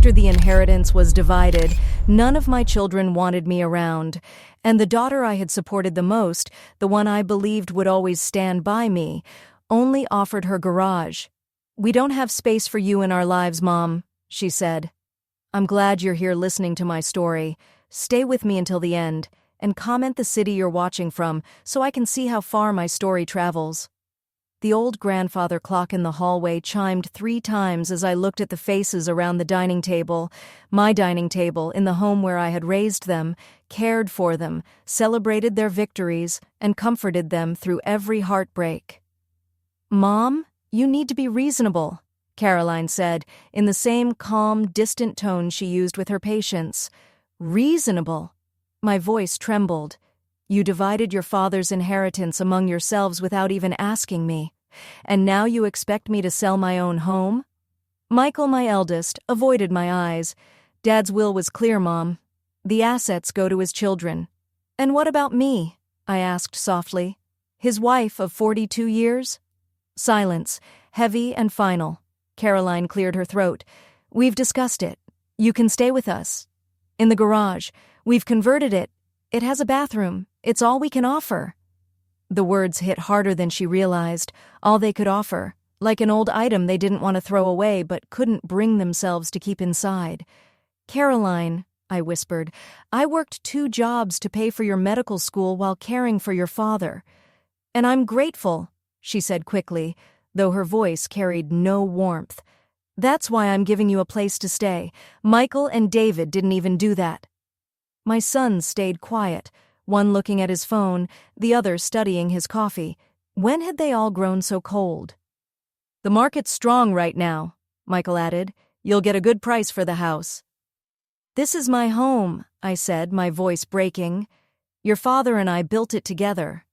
After the inheritance was divided, none of my children wanted me around, and the daughter I had supported the most, the one I believed would always stand by me, only offered her garage. "We don't have space for you in our lives, Mom," she said. "I'm glad you're here listening to my story. Stay with me until the end, and comment the city you're watching from so I can see how far my story travels." The old grandfather clock in the hallway chimed 3 times as I looked at the faces around the dining table, my dining table in the home where I had raised them, cared for them, celebrated their victories, and comforted them through every heartbreak. "Mom, you need to be reasonable," Caroline said, in the same calm, distant tone she used with her patients. "Reasonable?" My voice trembled. "You divided your father's inheritance among yourselves without even asking me. And now you expect me to sell my own home?" Michael, my eldest, avoided my eyes. "Dad's will was clear, Mom. The assets go to his children." "And what about me?" I asked softly. "His wife of 42 years?" Silence, heavy and final. Caroline cleared her throat. "We've discussed it. You can stay with us. In the garage. We've converted it. It has a bathroom. It's all we can offer." The words hit harder than she realized. All they could offer, like an old item they didn't want to throw away but couldn't bring themselves to keep inside. "Caroline," I whispered, "I worked 2 jobs to pay for your medical school while caring for your father. And I'm grateful," she said quickly, though her voice carried no warmth. "That's why I'm giving you a place to stay. Michael and David didn't even do that." My sons stayed quiet, one looking at his phone, the other studying his coffee. When had they all grown so cold? "The market's strong right now," Michael added. "You'll get a good price for the house." "This is my home," I said, my voice breaking. "Your father and I built it together."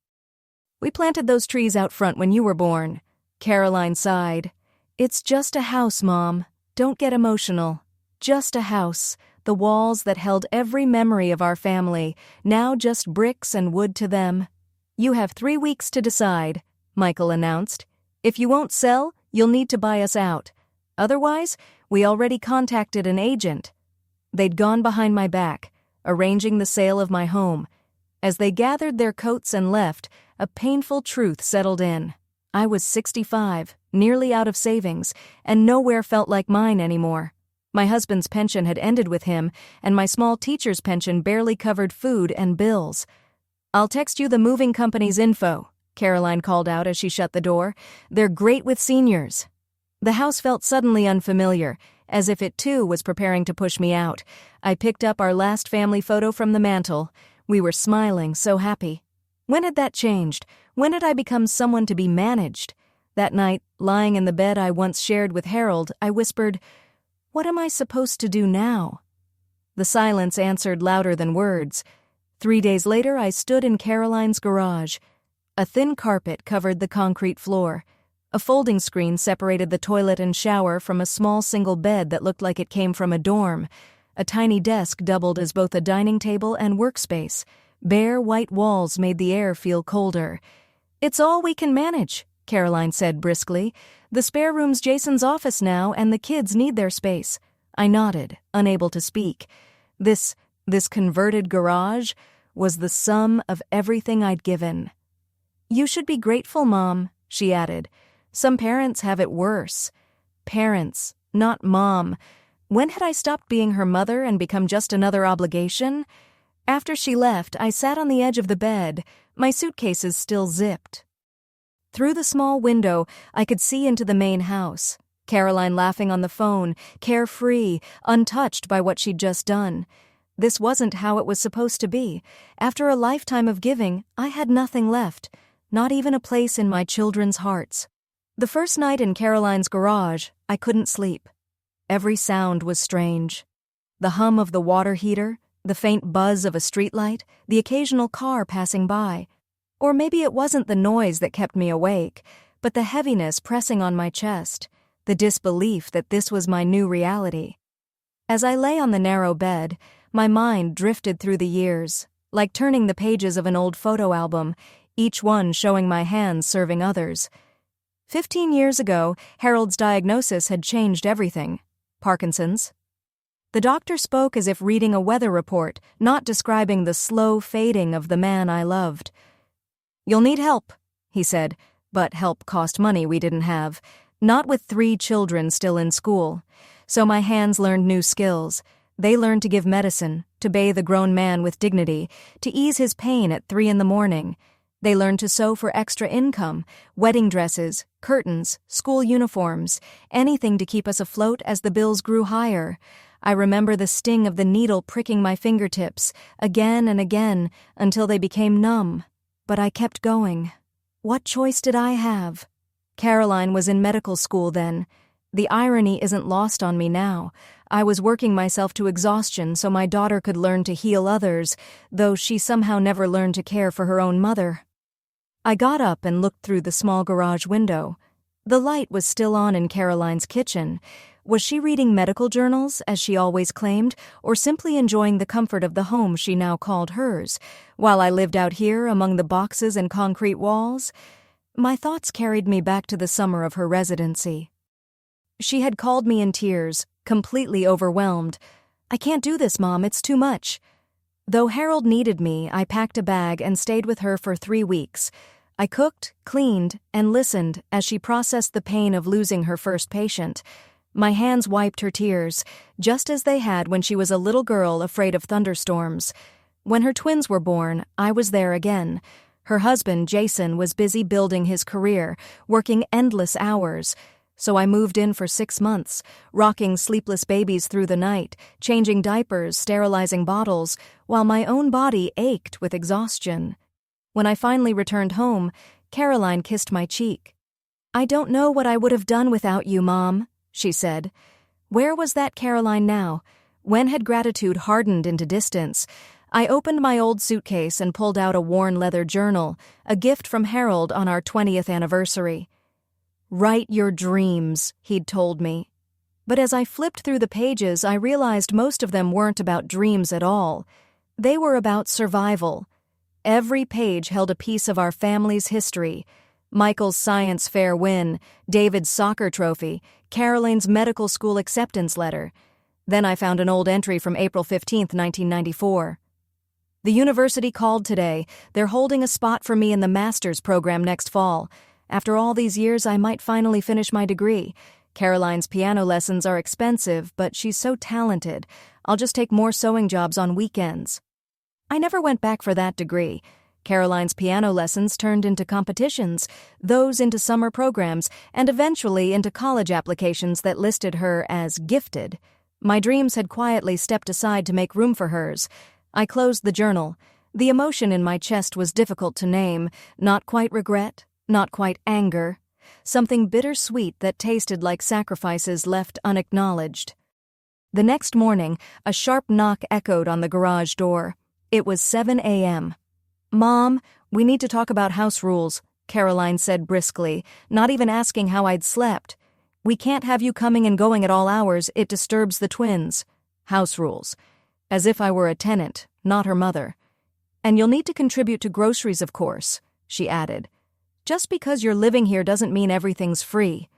"We planted those trees out front when you were born," Caroline sighed. "It's just a house, Mom. Don't get emotional. Just a house. The walls that held every memory of our family, now just bricks and wood to them." "You have 3 weeks to decide," Michael announced. "If you won't sell, you'll need to buy us out. Otherwise, we already contacted an agent." They'd gone behind my back, arranging the sale of my home. As they gathered their coats and left, a painful truth settled in. I was 65, nearly out of savings, and nowhere felt like mine anymore. My husband's pension had ended with him, and my small teacher's pension barely covered food and bills. "I'll text you the moving company's info," Caroline called out as she shut the door. "They're great with seniors." The house felt suddenly unfamiliar, as if it too was preparing to push me out. I picked up our last family photo from the mantel. We were smiling, so happy. When had that changed? When had I become someone to be managed? That night, lying in the bed I once shared with Harold, I whispered, "What am I supposed to do now?" The silence answered louder than words. 3 days later, I stood in Caroline's garage. A thin carpet covered the concrete floor. A folding screen separated the toilet and shower from a small single bed that looked like it came from a dorm. A tiny desk doubled as both a dining table and workspace. Bare white walls made the air feel colder. "It's all we can manage," Caroline said briskly. "The spare room's Jason's office now, and the kids need their space." I nodded, unable to speak. This converted garage was the sum of everything I'd given. "You should be grateful, Mom," she added. "Some parents have it worse." Parents, not Mom. When had I stopped being her mother and become just another obligation? After she left, I sat on the edge of the bed, my suitcases still zipped. Through the small window, I could see into the main house. Caroline laughing on the phone, carefree, untouched by what she'd just done. This wasn't how it was supposed to be. After a lifetime of giving, I had nothing left, not even a place in my children's hearts. The first night in Caroline's garage, I couldn't sleep. Every sound was strange. The hum of the water heater, the faint buzz of a streetlight, the occasional car passing by. Or maybe it wasn't the noise that kept me awake, but the heaviness pressing on my chest, the disbelief that this was my new reality. As I lay on the narrow bed, my mind drifted through the years, like turning the pages of an old photo album, each one showing my hands serving others. 15 years ago, Harold's diagnosis had changed everything. Parkinson's. The doctor spoke as if reading a weather report, not describing the slow fading of the man I loved. "You'll need help," he said, but help cost money we didn't have, not with 3 children still in school. So my hands learned new skills. They learned to give medicine, to bathe a grown man with dignity, to ease his pain at 3 in the morning. They learned to sew for extra income, wedding dresses, curtains, school uniforms, anything to keep us afloat as the bills grew higher. I remember the sting of the needle pricking my fingertips, again and again, until they became numb. But I kept going. What choice did I have? Caroline was in medical school then. The irony isn't lost on me now. I was working myself to exhaustion so my daughter could learn to heal others, though she somehow never learned to care for her own mother. I got up and looked through the small garage window. The light was still on in Caroline's kitchen. Was she reading medical journals, as she always claimed, or simply enjoying the comfort of the home she now called hers, while I lived out here among the boxes and concrete walls? My thoughts carried me back to the summer of her residency. She had called me in tears, completely overwhelmed. "I can't do this, Mom, it's too much." Though Harold needed me, I packed a bag and stayed with her for 3 weeks. I cooked, cleaned, and listened as she processed the pain of losing her first patient. My hands wiped her tears, just as they had when she was a little girl afraid of thunderstorms. When her twins were born, I was there again. Her husband, Jason, was busy building his career, working endless hours. So I moved in for 6 months, rocking sleepless babies through the night, changing diapers, sterilizing bottles, while my own body ached with exhaustion. When I finally returned home, Caroline kissed my cheek. "I don't know what I would have done without you, Mom," she said. Where was that Caroline now? When had gratitude hardened into distance? I opened my old suitcase and pulled out a worn leather journal, a gift from Harold on our 20th anniversary. "Write your dreams," he'd told me. But as I flipped through the pages, I realized most of them weren't about dreams at all. They were about survival. Every page held a piece of our family's history. Michael's science fair win, David's soccer trophy, Caroline's medical school acceptance letter. Then I found an old entry from April 15, 1994. "The university called today. They're holding a spot for me in the master's program next fall. After all these years, I might finally finish my degree. Caroline's piano lessons are expensive, but she's so talented. I'll just take more sewing jobs on weekends." I never went back for that degree. Caroline's piano lessons turned into competitions, those into summer programs, and eventually into college applications that listed her as gifted. My dreams had quietly stepped aside to make room for hers. I closed the journal. The emotion in my chest was difficult to name, not quite regret, not quite anger, something bittersweet that tasted like sacrifices left unacknowledged. The next morning, a sharp knock echoed on the garage door. It was 7 a.m. "Mom, we need to talk about house rules," Caroline said briskly, not even asking how I'd slept. "We can't have you coming and going at all hours, it disturbs the twins." House rules. As if I were a tenant, not her mother. "And you'll need to contribute to groceries, of course," she added. "Just because you're living here doesn't mean everything's free."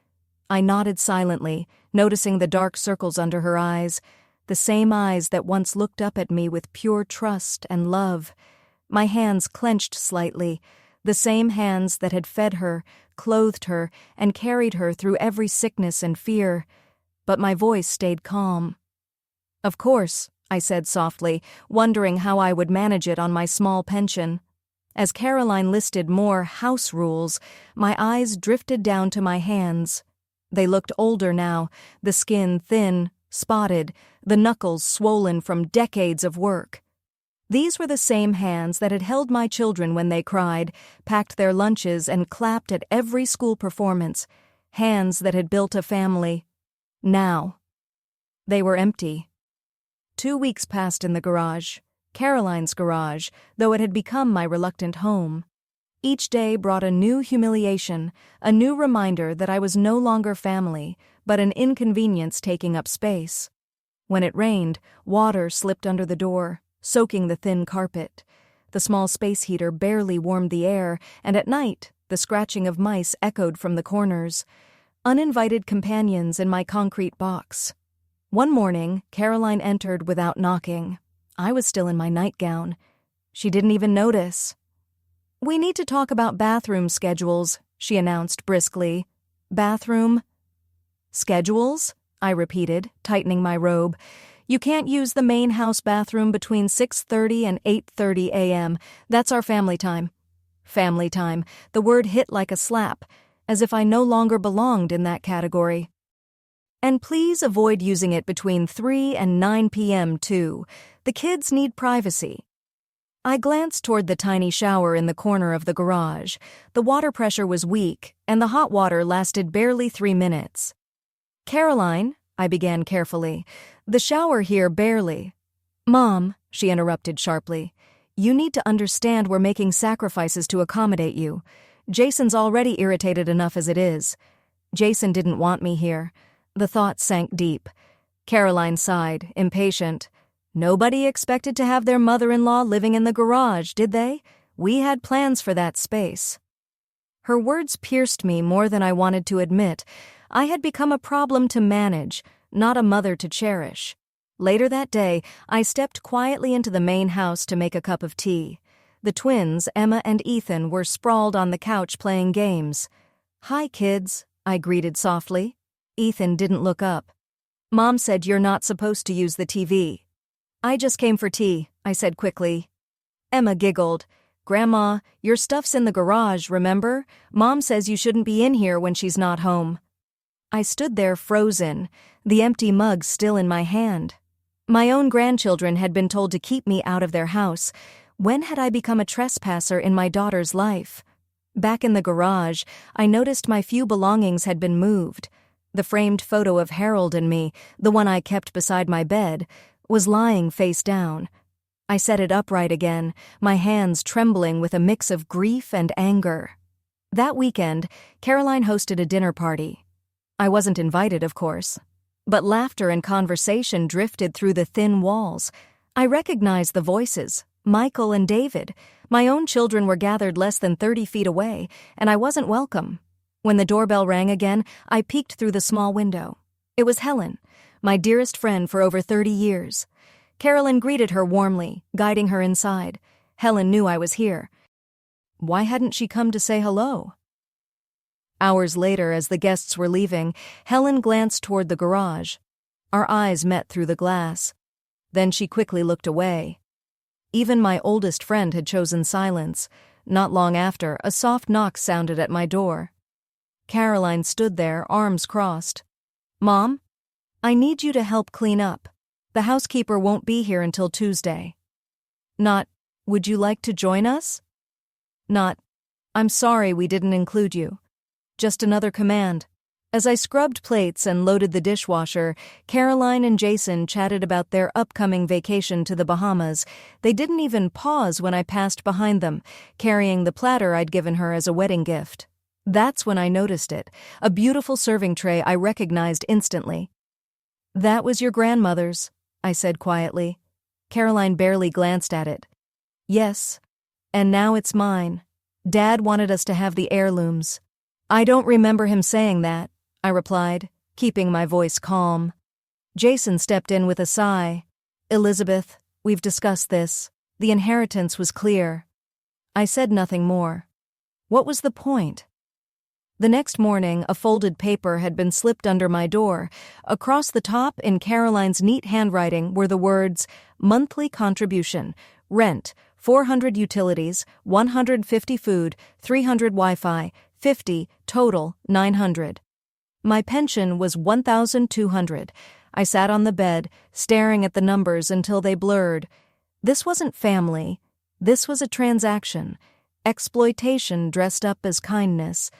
I nodded silently, noticing the dark circles under her eyes, the same eyes that once looked up at me with pure trust and love. My hands clenched slightly, the same hands that had fed her, clothed her, and carried her through every sickness and fear. But my voice stayed calm. "Of course," I said softly, wondering how I would manage it on my small pension. As Caroline listed more house rules, my eyes drifted down to my hands. They looked older now, the skin thin, spotted, the knuckles swollen from decades of work. These were the same hands that had held my children when they cried, packed their lunches, and clapped at every school performance. Hands that had built a family. Now, they were empty. 2 weeks passed in the garage. Caroline's garage, though it had become my reluctant home. Each day brought a new humiliation, a new reminder that I was no longer family, but an inconvenience taking up space. When it rained, water slipped under the door, soaking the thin carpet. The small space heater barely warmed the air, and at night, the scratching of mice echoed from the corners. Uninvited companions in my concrete box. One morning, Caroline entered without knocking. I was still in my nightgown. She didn't even notice. "We need to talk about bathroom schedules," she announced briskly. "Bathroom schedules?" I repeated, tightening my robe. "You can't use the main house bathroom between 6:30 and 8:30 a.m. That's our family time." Family time. The word hit like a slap, as if I no longer belonged in that category. "And please avoid using it between 3 and 9 p.m. too. The kids need privacy." I glanced toward the tiny shower in the corner of the garage. The water pressure was weak, and the hot water lasted barely 3 minutes. "Caroline," I began carefully, "the shower here barely—" "Mom," she interrupted sharply, "you need to understand we're making sacrifices to accommodate you. Jason's already irritated enough as it is." Jason didn't want me here. The thought sank deep. Caroline sighed, impatient. "Nobody expected to have their mother-in-law living in the garage, did they? We had plans for that space." Her words pierced me more than I wanted to admit. I had become a problem to manage, not a mother to cherish. Later that day, I stepped quietly into the main house to make a cup of tea. The twins, Emma and Ethan, were sprawled on the couch playing games. "Hi, kids," I greeted softly. Ethan didn't look up. "Mom said you're not supposed to use the TV." "I just came for tea," I said quickly. Emma giggled. "Grandma, your stuff's in the garage, remember? Mom says you shouldn't be in here when she's not home." I stood there frozen, the empty mug still in my hand. My own grandchildren had been told to keep me out of their house. When had I become a trespasser in my daughter's life? Back in the garage, I noticed my few belongings had been moved. The framed photo of Harold and me, the one I kept beside my bed, was lying face down. I set it upright again, my hands trembling with a mix of grief and anger. That weekend, Caroline hosted a dinner party. I wasn't invited, of course. But laughter and conversation drifted through the thin walls. I recognized the voices, Michael and David. My own children were gathered less than 30 feet away, and I wasn't welcome. When the doorbell rang again, I peeked through the small window. It was Helen, my dearest friend for over 30 years. Carolyn greeted her warmly, guiding her inside. Helen knew I was here. Why hadn't she come to say hello? Hours later, as the guests were leaving, Helen glanced toward the garage. Our eyes met through the glass. Then she quickly looked away. Even my oldest friend had chosen silence. Not long after, a soft knock sounded at my door. Caroline stood there, arms crossed. "Mom, I need you to help clean up. The housekeeper won't be here until Tuesday." Not, "Would you like to join us?" Not, "I'm sorry we didn't include you." Just another command. As I scrubbed plates and loaded the dishwasher, Caroline and Jason chatted about their upcoming vacation to the Bahamas. They didn't even pause when I passed behind them, carrying the platter I'd given her as a wedding gift. That's when I noticed it, a beautiful serving tray I recognized instantly. "That was your grandmother's," I said quietly. Caroline barely glanced at it. "Yes, and now it's mine. Dad wanted us to have the heirlooms." "I don't remember him saying that," I replied, keeping my voice calm. Jason stepped in with a sigh. "Elizabeth, we've discussed this. The inheritance was clear." I said nothing more. What was the point? The next morning, a folded paper had been slipped under my door. Across the top, in Caroline's neat handwriting, were the words, "Monthly contribution, rent, 400 utilities, 150 food, 300 Wi-Fi, 50, total, 900. My pension was 1,200. I sat on the bed, staring at the numbers until they blurred. This wasn't family. This was a transaction. Exploitation dressed up as kindness.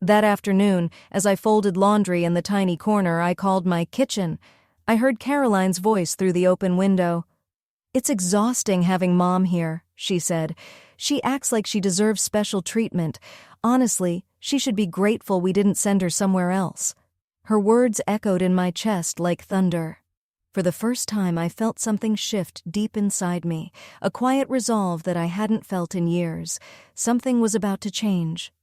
That afternoon, as I folded laundry in the tiny corner I called my kitchen, I heard Caroline's voice through the open window. "It's exhausting having Mom here," she said. "She acts like she deserves special treatment. Honestly, she should be grateful we didn't send her somewhere else." Her words echoed in my chest like thunder. For the first time, I felt something shift deep inside me, a quiet resolve that I hadn't felt in years. Something was about to change.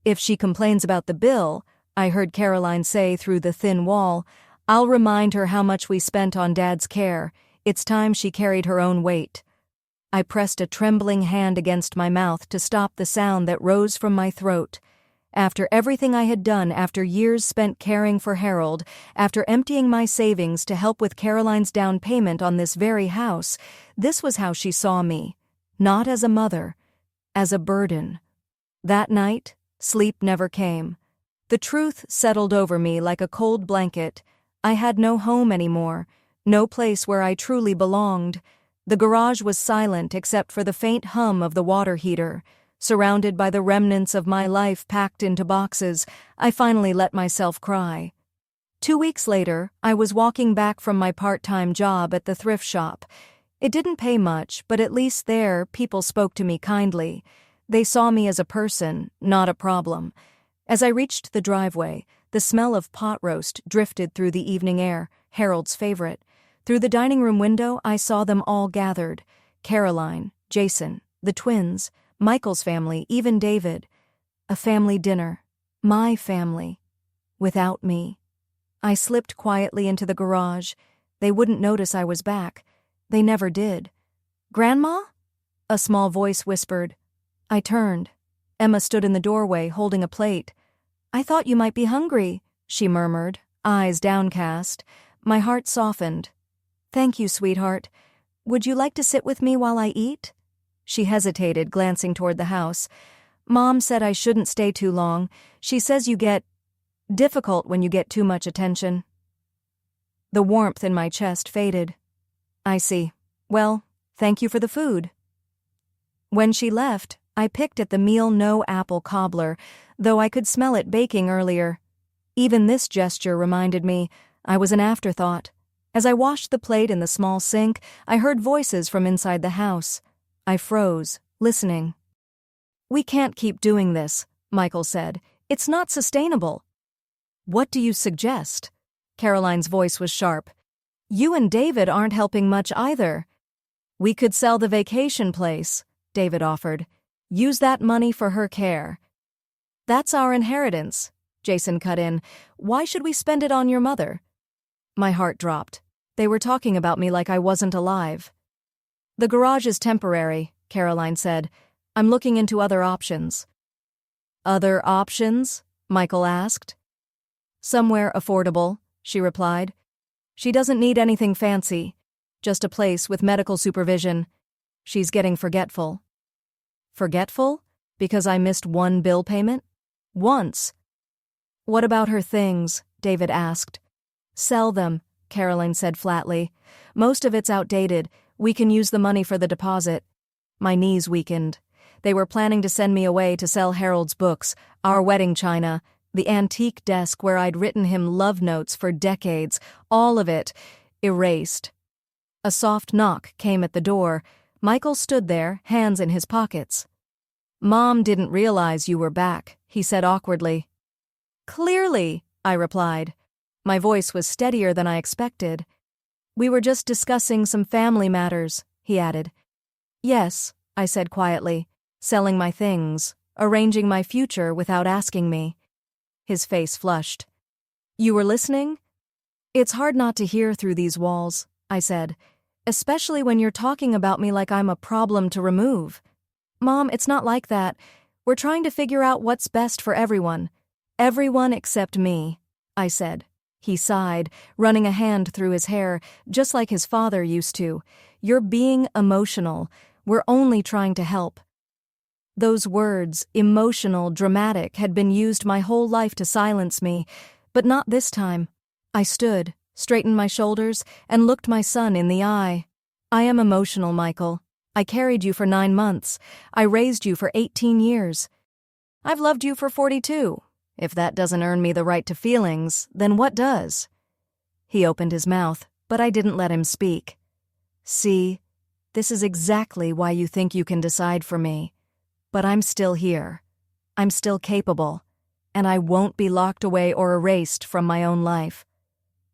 "If she complains about the bill," I heard Caroline say through the thin wall, I'll remind her how much we spent on Dad's care. It's time she carried her own weight. I pressed a trembling hand against my mouth to stop the sound that rose from my throat. After everything I had done, after years spent caring for Harold, after emptying my savings to help with Caroline's down payment on this very house, this was how she saw me. Not as a mother, as a burden. That night, sleep never came. The truth settled over me like a cold blanket. I had no home anymore, no place where I truly belonged. The garage was silent except for the faint hum of the water heater. Surrounded by the remnants of my life packed into boxes, I finally let myself cry. 2 weeks later, I was walking back from my part-time job at the thrift shop. It didn't pay much, but at least there, people spoke to me kindly. They saw me as a person, not a problem. As I reached the driveway, the smell of pot roast drifted through the evening air, Harold's favorite. Through the dining room window, I saw them all gathered. Caroline, Jason, the twins, Michael's family, even David. A family dinner. My family. Without me. I slipped quietly into the garage. They wouldn't notice I was back. They never did. "Grandma?" A small voice whispered. I turned. Emma stood in the doorway, holding a plate. "I thought you might be hungry," she murmured, eyes downcast. My heart softened. "Thank you, sweetheart. Would you like to sit with me while I eat?" She hesitated, glancing toward the house. "Mom said I shouldn't stay too long. She says you get difficult when you get too much attention." The warmth in my chest faded. "I see. Well, thank you for the food." When she left, I picked at the meal no apple cobbler, though I could smell it baking earlier. Even this gesture reminded me I was an afterthought. As I washed the plate in the small sink, I heard voices from inside the house. I froze, listening. "We can't keep doing this," Michael said. "It's not sustainable." "What do you suggest?" Caroline's voice was sharp. "You and David aren't helping much either." "We could sell the vacation place," David offered. "Use that money for her care." "That's our inheritance," Jason cut in. "Why should we spend it on your mother?" My heart dropped. They were talking about me like I wasn't alive. "The garage is temporary," Caroline said. "I'm looking into other options." "Other options?" Michael asked. "Somewhere affordable," she replied. "She doesn't need anything fancy. Just a place with medical supervision. She's getting forgetful." "Forgetful? Because I missed one bill payment?" "Once." "What about her things?" David asked. "Sell them," Caroline said flatly. "Most of it's outdated. We can use the money for the deposit." My knees weakened. They were planning to send me away to sell Harold's books, our wedding china, the antique desk where I'd written him love notes for decades, all of it erased. A soft knock came at the door. Michael stood there, hands in his pockets. "Mom didn't realize you were back," he said awkwardly. "Clearly," I replied. My voice was steadier than I expected. "We were just discussing some family matters," he added. "Yes," I said quietly, "selling my things, arranging my future without asking me." His face flushed. "You were listening?" "It's hard not to hear through these walls," I said, "especially when you're talking about me like I'm a problem to remove." "Mom, it's not like that. We're trying to figure out what's best for everyone. Everyone except me," I said. He sighed, running a hand through his hair, just like his father used to. "You're being emotional. We're only trying to help." Those words, emotional, dramatic, had been used my whole life to silence me, but not this time. I stood, straightened my shoulders, and looked my son in the eye. "I am emotional, Michael. I carried you for 9 months. I raised you for 18 years. I've loved you for 42. If that doesn't earn me the right to feelings, then what does?" He opened his mouth, but I didn't let him speak. "See, this is exactly why you think you can decide for me. But I'm still here. I'm still capable, and I won't be locked away or erased from my own life."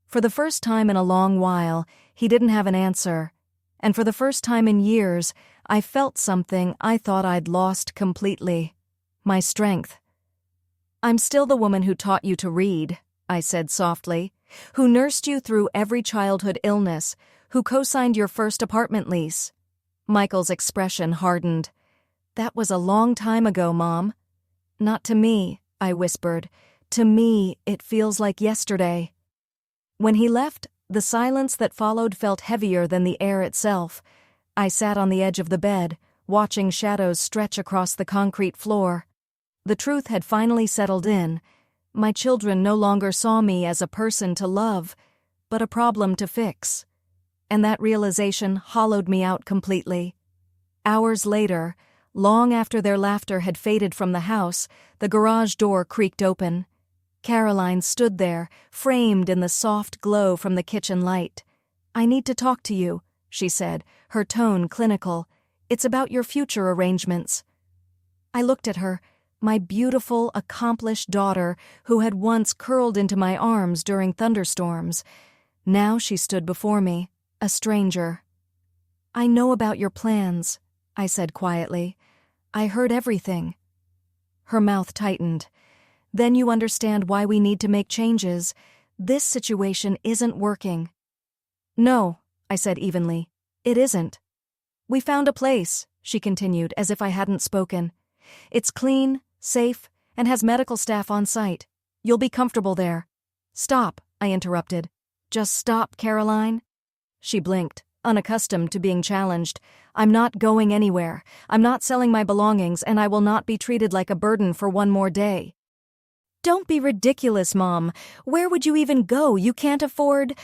For the first time in a long while, he didn't have an answer. And for the first time in years, I felt something I thought I'd lost completely. My strength. "I'm still the woman who taught you to read," I said softly. who nursed you through every childhood illness, who co-signed your first apartment lease. Michael's expression hardened. That was a long time ago, Mom. Not to me, I whispered. To me, it feels like yesterday. When he left, the silence that followed felt heavier than the air itself. I sat on the edge of the bed, watching shadows stretch across the concrete floor. The truth had finally settled in. My children no longer saw me as a person to love, but a problem to fix. And that realization hollowed me out completely. Hours later, long after their laughter had faded from the house, the garage door creaked open. Caroline stood there, framed in the soft glow from the kitchen light. "I need to talk to you," she said, her tone clinical. "It's about your future arrangements." I looked at her, my beautiful, accomplished daughter who had once curled into my arms during thunderstorms. Now she stood before me, a stranger. "I know about your plans," I said quietly. "I heard everything." Her mouth tightened. "Then you understand why we need to make changes. This situation isn't working." "No," I said evenly. "It isn't." "We found a place," she continued as if I hadn't spoken. "It's clean, safe, and has medical staff on site. You'll be comfortable there." "Stop," I interrupted. "Just stop, Caroline." She blinked, unaccustomed to being challenged. "I'm not going anywhere. I'm not selling my belongings, and I will not be treated like a burden for one more day." "Don't be ridiculous, Mom. Where would you even go? You can't afford—"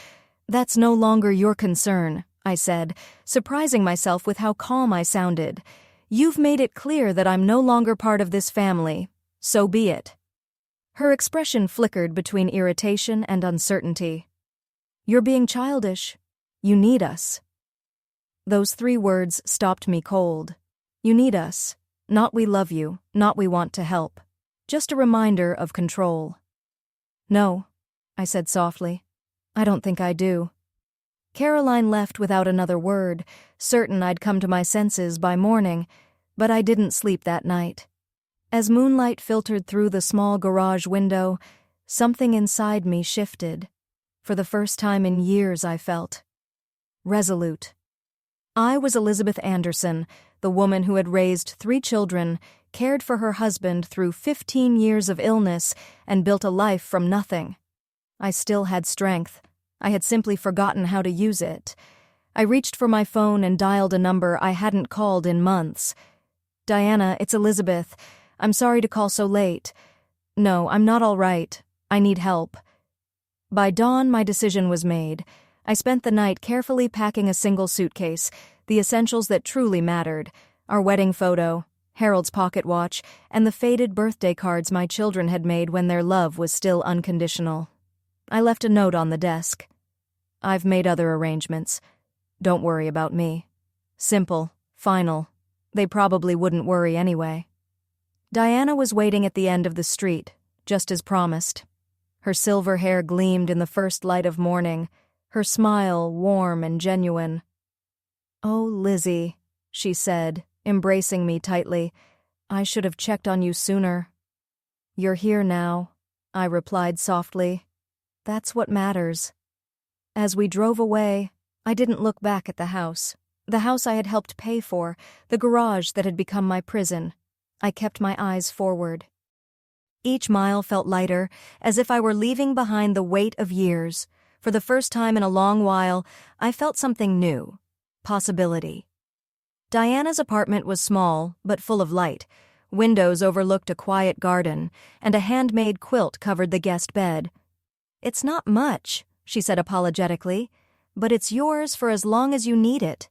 "That's no longer your concern," I said, surprising myself with how calm I sounded. "You've made it clear that I'm no longer part of this family. So be it." Her expression flickered between irritation and uncertainty. "You're being childish. You need us." Those 3 words stopped me cold. You need us. Not we love you, not we want to help. Just a reminder of control. "No," I said softly. "I don't think I do." Caroline left without another word, certain I'd come to my senses by morning, but I didn't sleep that night. As moonlight filtered through the small garage window, something inside me shifted. For the first time in years, I felt resolute. I was Elizabeth Anderson, the woman who had raised 3 children, cared for her husband through 15 years of illness, and built a life from nothing. I still had strength. I had simply forgotten how to use it. I reached for my phone and dialed a number I hadn't called in months. "Diana, it's Elizabeth. I'm sorry to call so late. No, I'm not all right. I need help." By dawn, my decision was made. I spent the night carefully packing a single suitcase, the essentials that truly mattered: our wedding photo, Harold's pocket watch, and the faded birthday cards my children had made when their love was still unconditional. I left a note on the desk. "I've made other arrangements. Don't worry about me." Simple, final. They probably wouldn't worry anyway. Diana was waiting at the end of the street, just as promised. Her silver hair gleamed in the first light of morning, her smile warm and genuine. "Oh, Lizzie," she said, embracing me tightly. "I should have checked on you sooner." "You're here now," I replied softly. "That's what matters." As we drove away, I didn't look back at the house I had helped pay for, the garage that had become my prison. I kept my eyes forward. Each mile felt lighter, as if I were leaving behind the weight of years. For the first time in a long while, I felt something new. Possibility. Diana's apartment was small, but full of light. Windows overlooked a quiet garden, and a handmade quilt covered the guest bed. "It's not much," she said apologetically, "but it's yours for as long as you need it."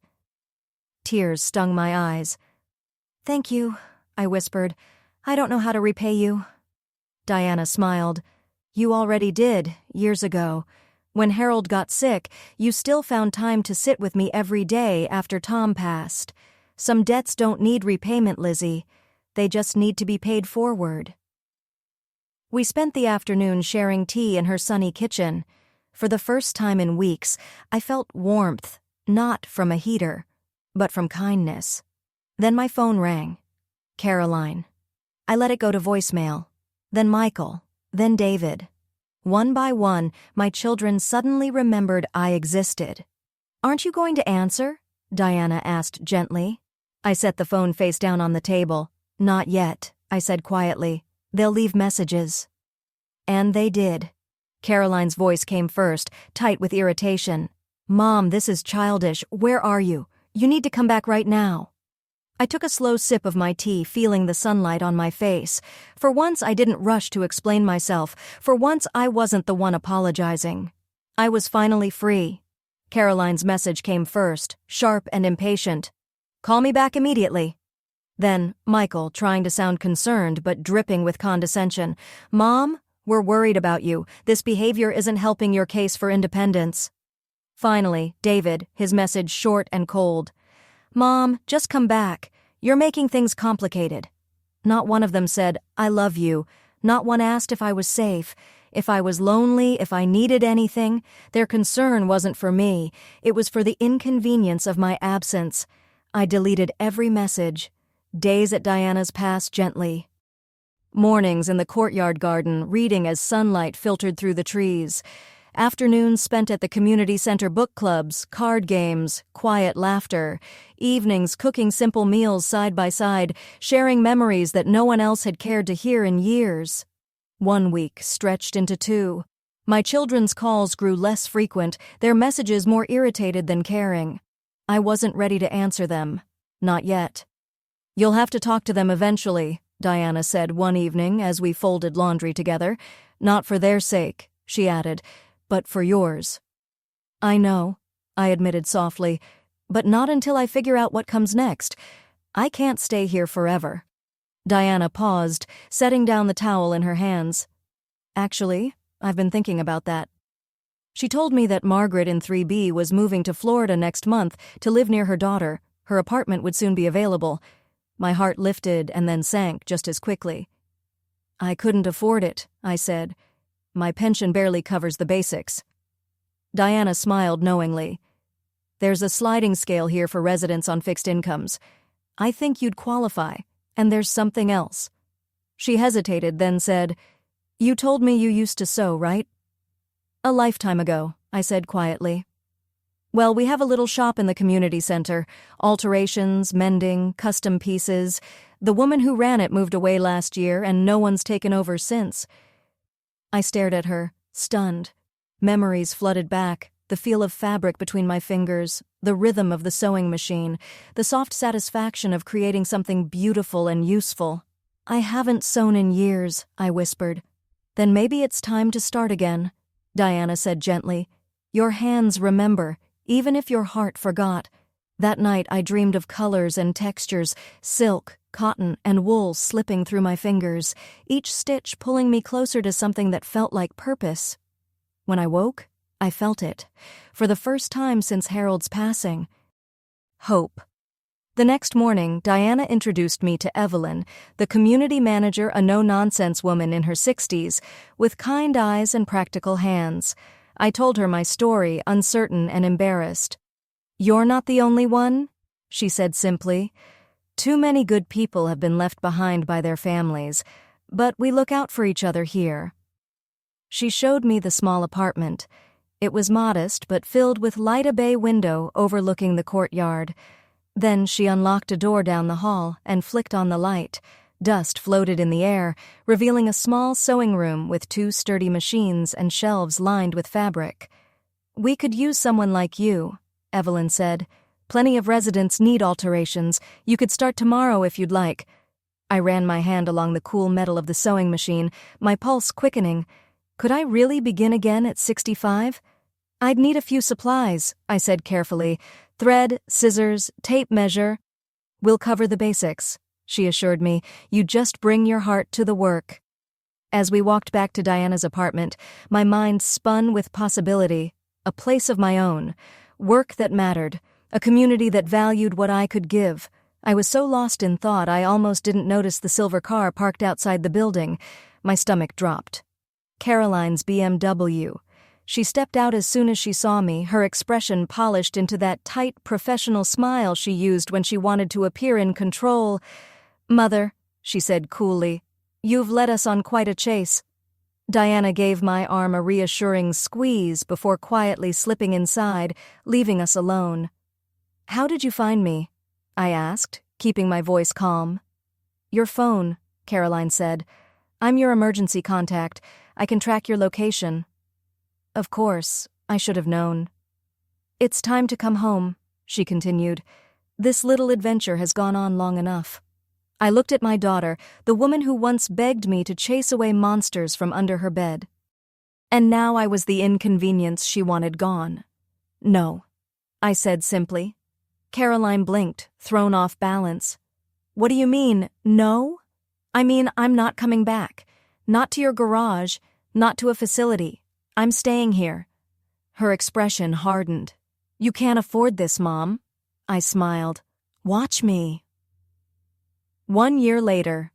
Tears stung my eyes. "Thank you," I whispered. "I don't know how to repay you." Diana smiled. "You already did, years ago. When Harold got sick, you still found time to sit with me every day after Tom passed. Some debts don't need repayment, Lizzie. They just need to be paid forward." We spent the afternoon sharing tea in her sunny kitchen. For the first time in weeks, I felt warmth, not from a heater, but from kindness. Then my phone rang. Caroline. I let it go to voicemail. Then Michael. Then David. One by one, my children suddenly remembered I existed. "Aren't you going to answer?" Diana asked gently. I set the phone face down on the table. "Not yet," I said quietly. "They'll leave messages." And they did. Caroline's voice came first, tight with irritation. "Mom, this is childish. Where are you? You need to come back right now." I took a slow sip of my tea, feeling the sunlight on my face. For once, I didn't rush to explain myself. For once, I wasn't the one apologizing. I was finally free. Caroline's message came first, sharp and impatient. "Call me back immediately." Then, Michael, trying to sound concerned but dripping with condescension. "Mom, we're worried about you. This behavior isn't helping your case for independence." Finally, David, his message short and cold. "Mom, just come back. You're making things complicated." Not one of them said, "I love you." Not one asked if I was safe, if I was lonely, if I needed anything. Their concern wasn't for me. It was for the inconvenience of my absence. I deleted every message. Days at Diana's passed gently. Mornings in the courtyard garden, reading as sunlight filtered through the trees. Afternoons spent at the community center book clubs, card games, quiet laughter. Evenings cooking simple meals side by side, sharing memories that no one else had cared to hear in years. 1 week stretched into 2. My children's calls grew less frequent, their messages more irritated than caring. I wasn't ready to answer them. Not yet. "You'll have to talk to them eventually," Diana said one evening as we folded laundry together. "Not for their sake," she added, "but for yours." "I know," I admitted softly, "but not until I figure out what comes next. I can't stay here forever." Diana paused, setting down the towel in her hands. "Actually, I've been thinking about that." She told me that Margaret in 3B was moving to Florida next month to live near her daughter. Her apartment would soon be available. My heart lifted and then sank just as quickly. "I couldn't afford it," I said. "My pension barely covers the basics." Diana smiled knowingly. "There's a sliding scale here for residents on fixed incomes. I think you'd qualify, and there's something else." She hesitated, then said, "You told me you used to sew, right?" "A lifetime ago," I said quietly. "Well, we have a little shop in the community center. Alterations, mending, custom pieces. The woman who ran it moved away last year, and no one's taken over since." I stared at her, stunned. Memories flooded back, the feel of fabric between my fingers, the rhythm of the sewing machine, the soft satisfaction of creating something beautiful and useful. "I haven't sewn in years," I whispered. "Then maybe it's time to start again," Diana said gently. "Your hands remember, even if your heart forgot." That night I dreamed of colors and textures, silk, cotton, and wool slipping through my fingers, each stitch pulling me closer to something that felt like purpose. When I woke, I felt it, for the first time since Harold's passing. Hope. The next morning, Diana introduced me to Evelyn, the community manager, a no-nonsense woman in her 60s, with kind eyes and practical hands. I told her my story, uncertain and embarrassed. "You're not the only one," she said simply. "Too many good people have been left behind by their families, but we look out for each other here." She showed me the small apartment. It was modest but filled with light, a bay window overlooking the courtyard. Then she unlocked a door down the hall and flicked on the light. Dust floated in the air, revealing a small sewing room with 2 sturdy machines and shelves lined with fabric. "We could use someone like you," Evelyn said. "Plenty of residents need alterations. You could start tomorrow if you'd like." I ran my hand along the cool metal of the sewing machine, my pulse quickening. Could I really begin again at 65? "I'd need a few supplies," I said carefully. "Thread, scissors, tape measure." "We'll cover the basics," she assured me. "You just bring your heart to the work." As we walked back to Diana's apartment, my mind spun with possibility. A place of my own. Work that mattered. A community that valued what I could give. I was so lost in thought I almost didn't notice the silver car parked outside the building. My stomach dropped. Caroline's BMW. She stepped out as soon as she saw me, her expression polished into that tight, professional smile she used when she wanted to appear in control. "Mother," she said coolly, "you've led us on quite a chase." Diana gave my arm a reassuring squeeze before quietly slipping inside, leaving us alone. "How did you find me?" I asked, keeping my voice calm. "Your phone," Caroline said. "I'm your emergency contact. I can track your location." Of course, I should have known. "It's time to come home," she continued. "This little adventure has gone on long enough." I looked at my daughter, the woman who once begged me to chase away monsters from under her bed. And now I was the inconvenience she wanted gone. "No," I said simply. Caroline blinked, thrown off balance. "What do you mean, no?" "I mean, I'm not coming back. Not to your garage, not to a facility. I'm staying here." Her expression hardened. "You can't afford this, Mom." I smiled. "Watch me." 1 year later,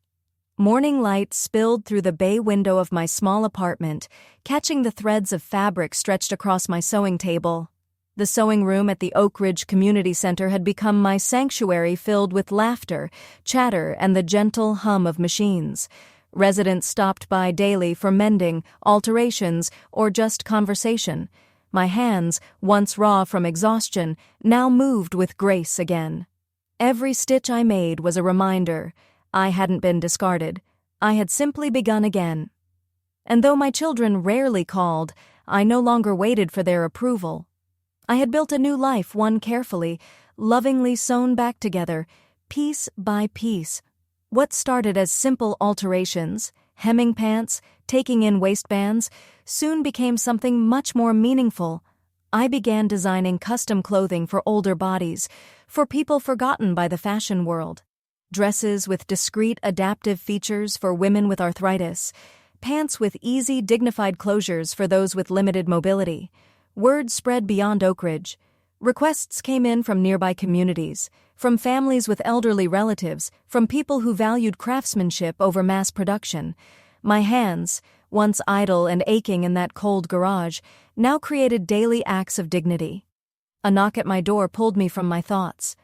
morning light spilled through the bay window of my small apartment, catching the threads of fabric stretched across my sewing table. The sewing room at the Oak Ridge Community Center had become my sanctuary, filled with laughter, chatter, and the gentle hum of machines. Residents stopped by daily for mending, alterations, or just conversation. My hands, once raw from exhaustion, now moved with grace again. Every stitch I made was a reminder. I hadn't been discarded. I had simply begun again. And though my children rarely called, I no longer waited for their approval. I had built a new life, one carefully, lovingly sewn back together, piece by piece. What started as simple alterations, hemming pants, taking in waistbands, soon became something much more meaningful. I began designing custom clothing for older bodies, for people forgotten by the fashion world. Dresses with discreet adaptive features for women with arthritis, pants with easy, dignified closures for those with limited mobility. Word spread beyond Oak Ridge. Requests came in from nearby communities, from families with elderly relatives, from people who valued craftsmanship over mass production. My hands, once idle and aching in that cold garage, now created daily acts of dignity. A knock at my door pulled me from my thoughts.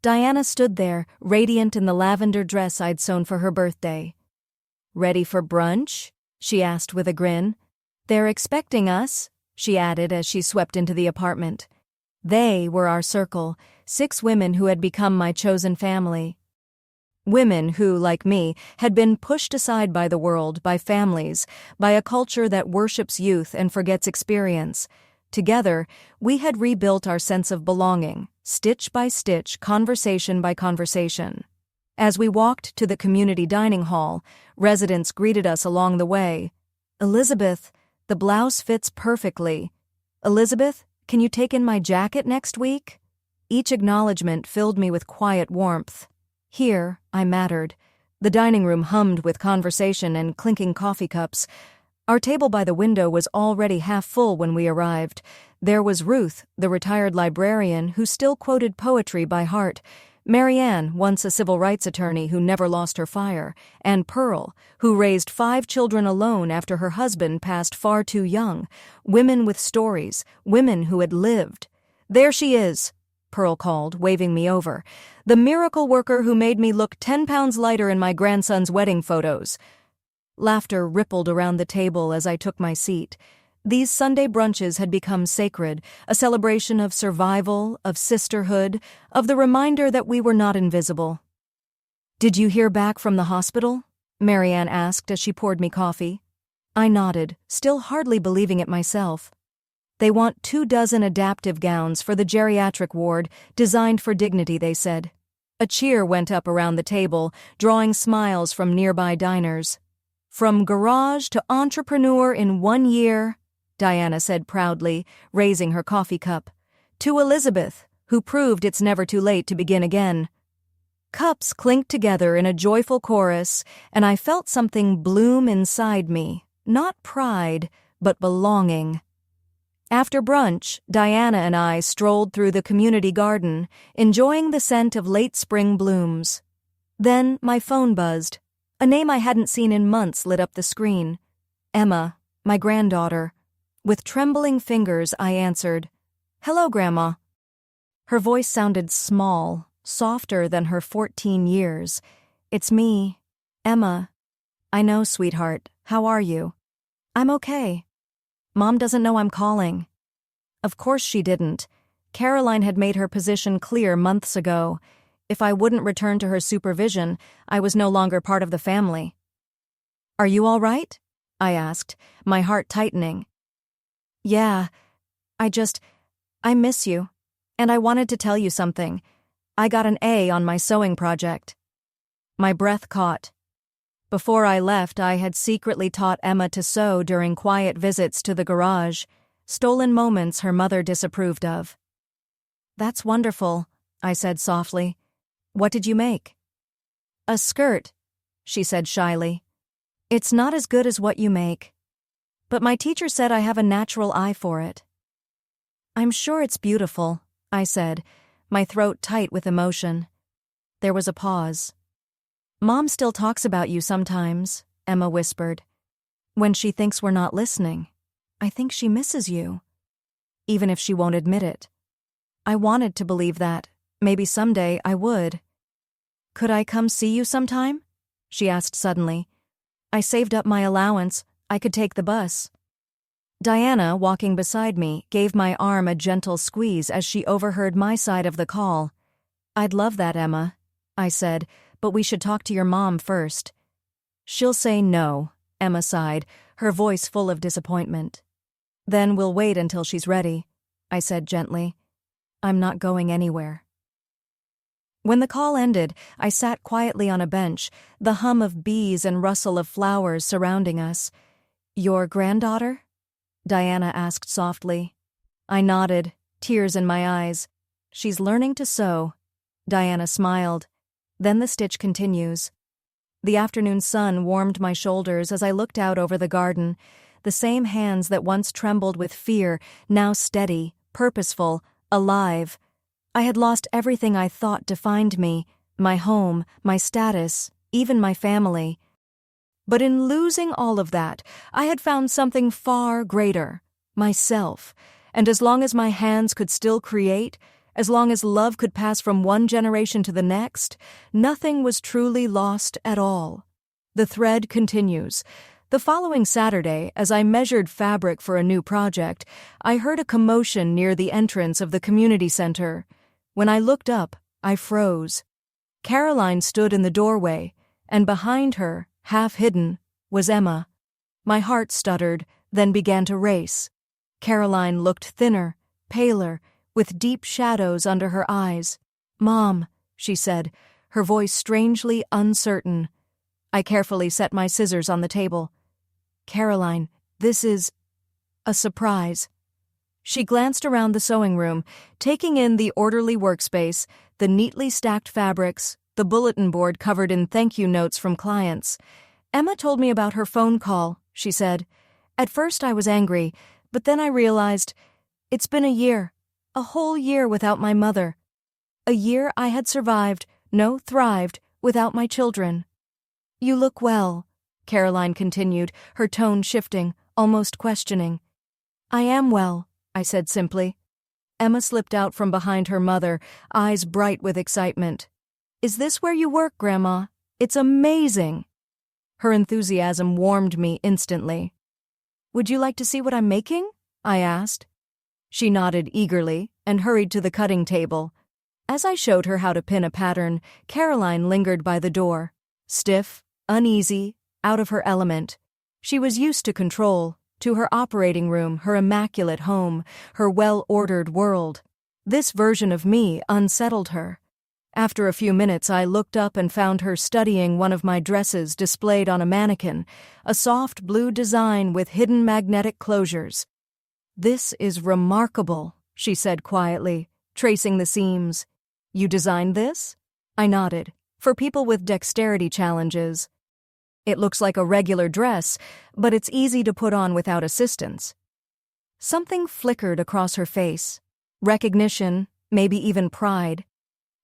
Diana stood there, radiant in the lavender dress I'd sewn for her birthday. "Ready for brunch?" she asked with a grin. "They're expecting us," she added as she swept into the apartment. They were our circle, 6 women who had become my chosen family. Women who, like me, had been pushed aside by the world, by families, by a culture that worships youth and forgets experience. Together, we had rebuilt our sense of belonging, stitch by stitch, conversation by conversation. As we walked to the community dining hall, residents greeted us along the way. "Elizabeth, the blouse fits perfectly." "Elizabeth, can you take in my jacket next week?" Each acknowledgement filled me with quiet warmth. Here, I mattered. The dining room hummed with conversation and clinking coffee cups. Our table by the window was already half full when we arrived. There was Ruth, the retired librarian who still quoted poetry by heart, Marianne, once a civil rights attorney who never lost her fire, and Pearl, who raised 5 children alone after her husband passed far too young. Women with stories, women who had lived. "There she is," Pearl called, waving me over. "The miracle worker who made me look 10 pounds lighter in my grandson's wedding photos." Laughter rippled around the table as I took my seat. These Sunday brunches had become sacred, a celebration of survival, of sisterhood, of the reminder that we were not invisible. "Did you hear back from the hospital?" Marianne asked as she poured me coffee. I nodded, still hardly believing it myself. "They want 24 adaptive gowns for the geriatric ward, designed for dignity," they said. A cheer went up around the table, drawing smiles from nearby diners. "From garage to entrepreneur in 1 year," Diana said proudly, raising her coffee cup. "To Elizabeth, who proved it's never too late to begin again." Cups clinked together in a joyful chorus, and I felt something bloom inside me. Not pride, but belonging. After brunch, Diana and I strolled through the community garden, enjoying the scent of late spring blooms. Then my phone buzzed. A name I hadn't seen in months lit up the screen. Emma, my granddaughter. With trembling fingers, I answered, "Hello, Grandma." Her voice sounded small, softer than her 14 years. "It's me, Emma." "I know, sweetheart. How are you?" I'm okay. Mom doesn't know I'm calling. Of course she didn't. Caroline had made her position clear months ago. If I wouldn't return to her supervision, I was no longer part of the family. Are you all right? I asked, my heart tightening. Yeah, I miss you. And I wanted to tell you something. I got an A on my sewing project. My breath caught. Before I left, I had secretly taught Emma to sew during quiet visits to the garage, stolen moments her mother disapproved of. That's wonderful, I said softly. What did you make? A skirt, she said shyly. It's not as good as what you make. But my teacher said I have a natural eye for it. I'm sure it's beautiful, I said, my throat tight with emotion. There was a pause. Mom still talks about you sometimes, Emma whispered. When she thinks we're not listening, I think she misses you. Even if she won't admit it. I wanted to believe that. Maybe someday I would. Could I come see you sometime? She asked suddenly. I saved up my allowance. I could take the bus. Diana, walking beside me, gave my arm a gentle squeeze as she overheard my side of the call. I'd love that, Emma, I said, but we should talk to your mom first. She'll say no, Emma sighed, her voice full of disappointment. Then we'll wait until she's ready, I said gently. I'm not going anywhere. When the call ended, I sat quietly on a bench, the hum of bees and rustle of flowers surrounding us. Your granddaughter? Diana asked softly. I nodded, tears in my eyes. She's learning to sew. Diana smiled. Then the stitch continues. The afternoon sun warmed my shoulders as I looked out over the garden, the same hands that once trembled with fear, now steady, purposeful, alive. I had lost everything I thought defined me, my home, my status, even my family. But in losing all of that, I had found something far greater, myself, and as long as my hands could still create, as long as love could pass from one generation to the next, nothing was truly lost at all. The thread continues. The following Saturday, as I measured fabric for a new project, I heard a commotion near the entrance of the community center. When I looked up, I froze. Caroline stood in the doorway, and behind her, half hidden, was Emma. My heart stuttered, then began to race. Caroline looked thinner, paler, with deep shadows under her eyes. Mom, she said, her voice strangely uncertain. I carefully set my scissors on the table. Caroline, this is a surprise. She glanced around the sewing room, taking in the orderly workspace, the neatly stacked fabrics, the bulletin board covered in thank you notes from clients. Emma told me about her phone call, she said. At first I was angry, but then I realized it's been a year, a whole year without my mother. A year I had survived, no, thrived, without my children. You look well, Caroline continued, her tone shifting, almost questioning. I am well, I said simply. Emma slipped out from behind her mother, eyes bright with excitement. Is this where you work, Grandma? It's amazing. Her enthusiasm warmed me instantly. Would you like to see what I'm making? I asked. She nodded eagerly and hurried to the cutting table. As I showed her how to pin a pattern, Caroline lingered by the door, stiff, uneasy, out of her element. She was used to control, to her operating room, her immaculate home, her well-ordered world. This version of me unsettled her. After a few minutes, I looked up and found her studying one of my dresses displayed on a mannequin, a soft blue design with hidden magnetic closures. This is remarkable, she said quietly, tracing the seams. You designed this? I nodded. For people with dexterity challenges. It looks like a regular dress, but it's easy to put on without assistance. Something flickered across her face. Recognition, maybe even pride.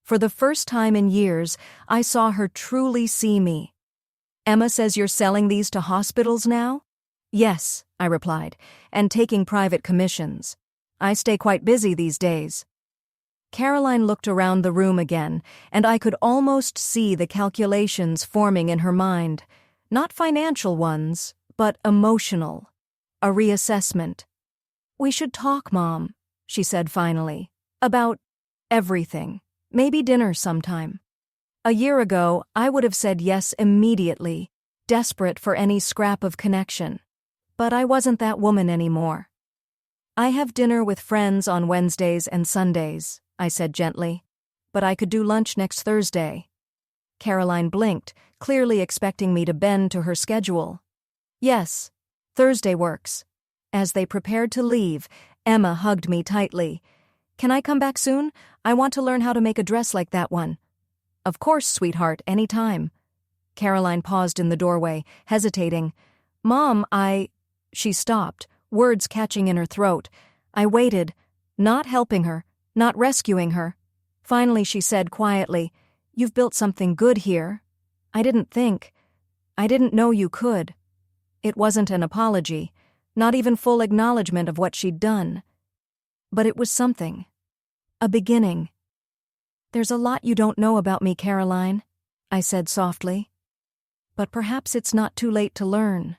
For the first time in years, I saw her truly see me. Emma says you're selling these to hospitals now? Yes, I replied, and taking private commissions. I stay quite busy these days. Caroline looked around the room again, and I could almost see the calculations forming in her mind. Not financial ones, but emotional. a reassessment. "We should talk, Mom," she said finally. "About everything. Maybe dinner sometime." A year ago, I would have said yes immediately, desperate for any scrap of connection. But I wasn't that woman anymore. "I have dinner with friends on Wednesdays and Sundays," I said gently. "But I could do lunch next Thursday." Caroline blinked, clearly expecting me to bend to her schedule. "Yes, Thursday works." As they prepared to leave, Emma hugged me tightly. "Can I come back soon? I want to learn how to make a dress like that one." "Of course, sweetheart, any time." Caroline paused in the doorway, hesitating. "Mom, She stopped, words catching in her throat. I waited, not helping her, not rescuing her. Finally she said quietly, "You've built something good here. I didn't know you could." It wasn't an apology, not even full acknowledgement of what she'd done. But it was something. A beginning. "There's a lot you don't know about me, Caroline," I said softly. "But perhaps it's not too late to learn."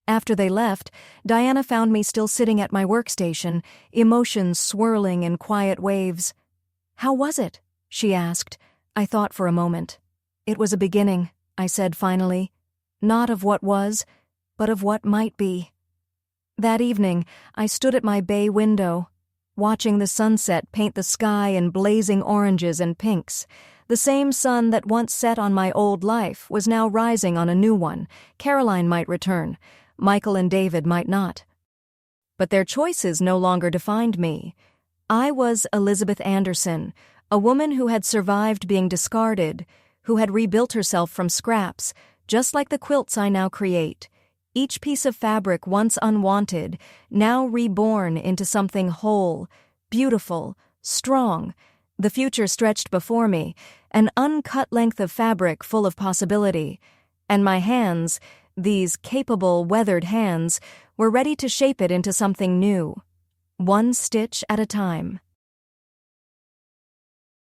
After they left, Diana found me still sitting at my workstation, emotions swirling in quiet waves. "How was it?" she asked. I thought for a moment. "It was a beginning," I said finally. "Not of what was, but of what might be." That evening, I stood at my bay window, watching the sunset paint the sky in blazing oranges and pinks. The same sun that once set on my old life was now rising on a new one. Caroline might return. Michael and David might not. But their choices no longer defined me. I was Elizabeth Anderson, a woman who had survived being discarded, who had rebuilt herself from scraps, just like the quilts I now create. Each piece of fabric once unwanted, now reborn into something whole, beautiful, strong. The future stretched before me, an uncut length of fabric full of possibility. And my hands, these capable, weathered hands, were ready to shape it into something new. One stitch at a time.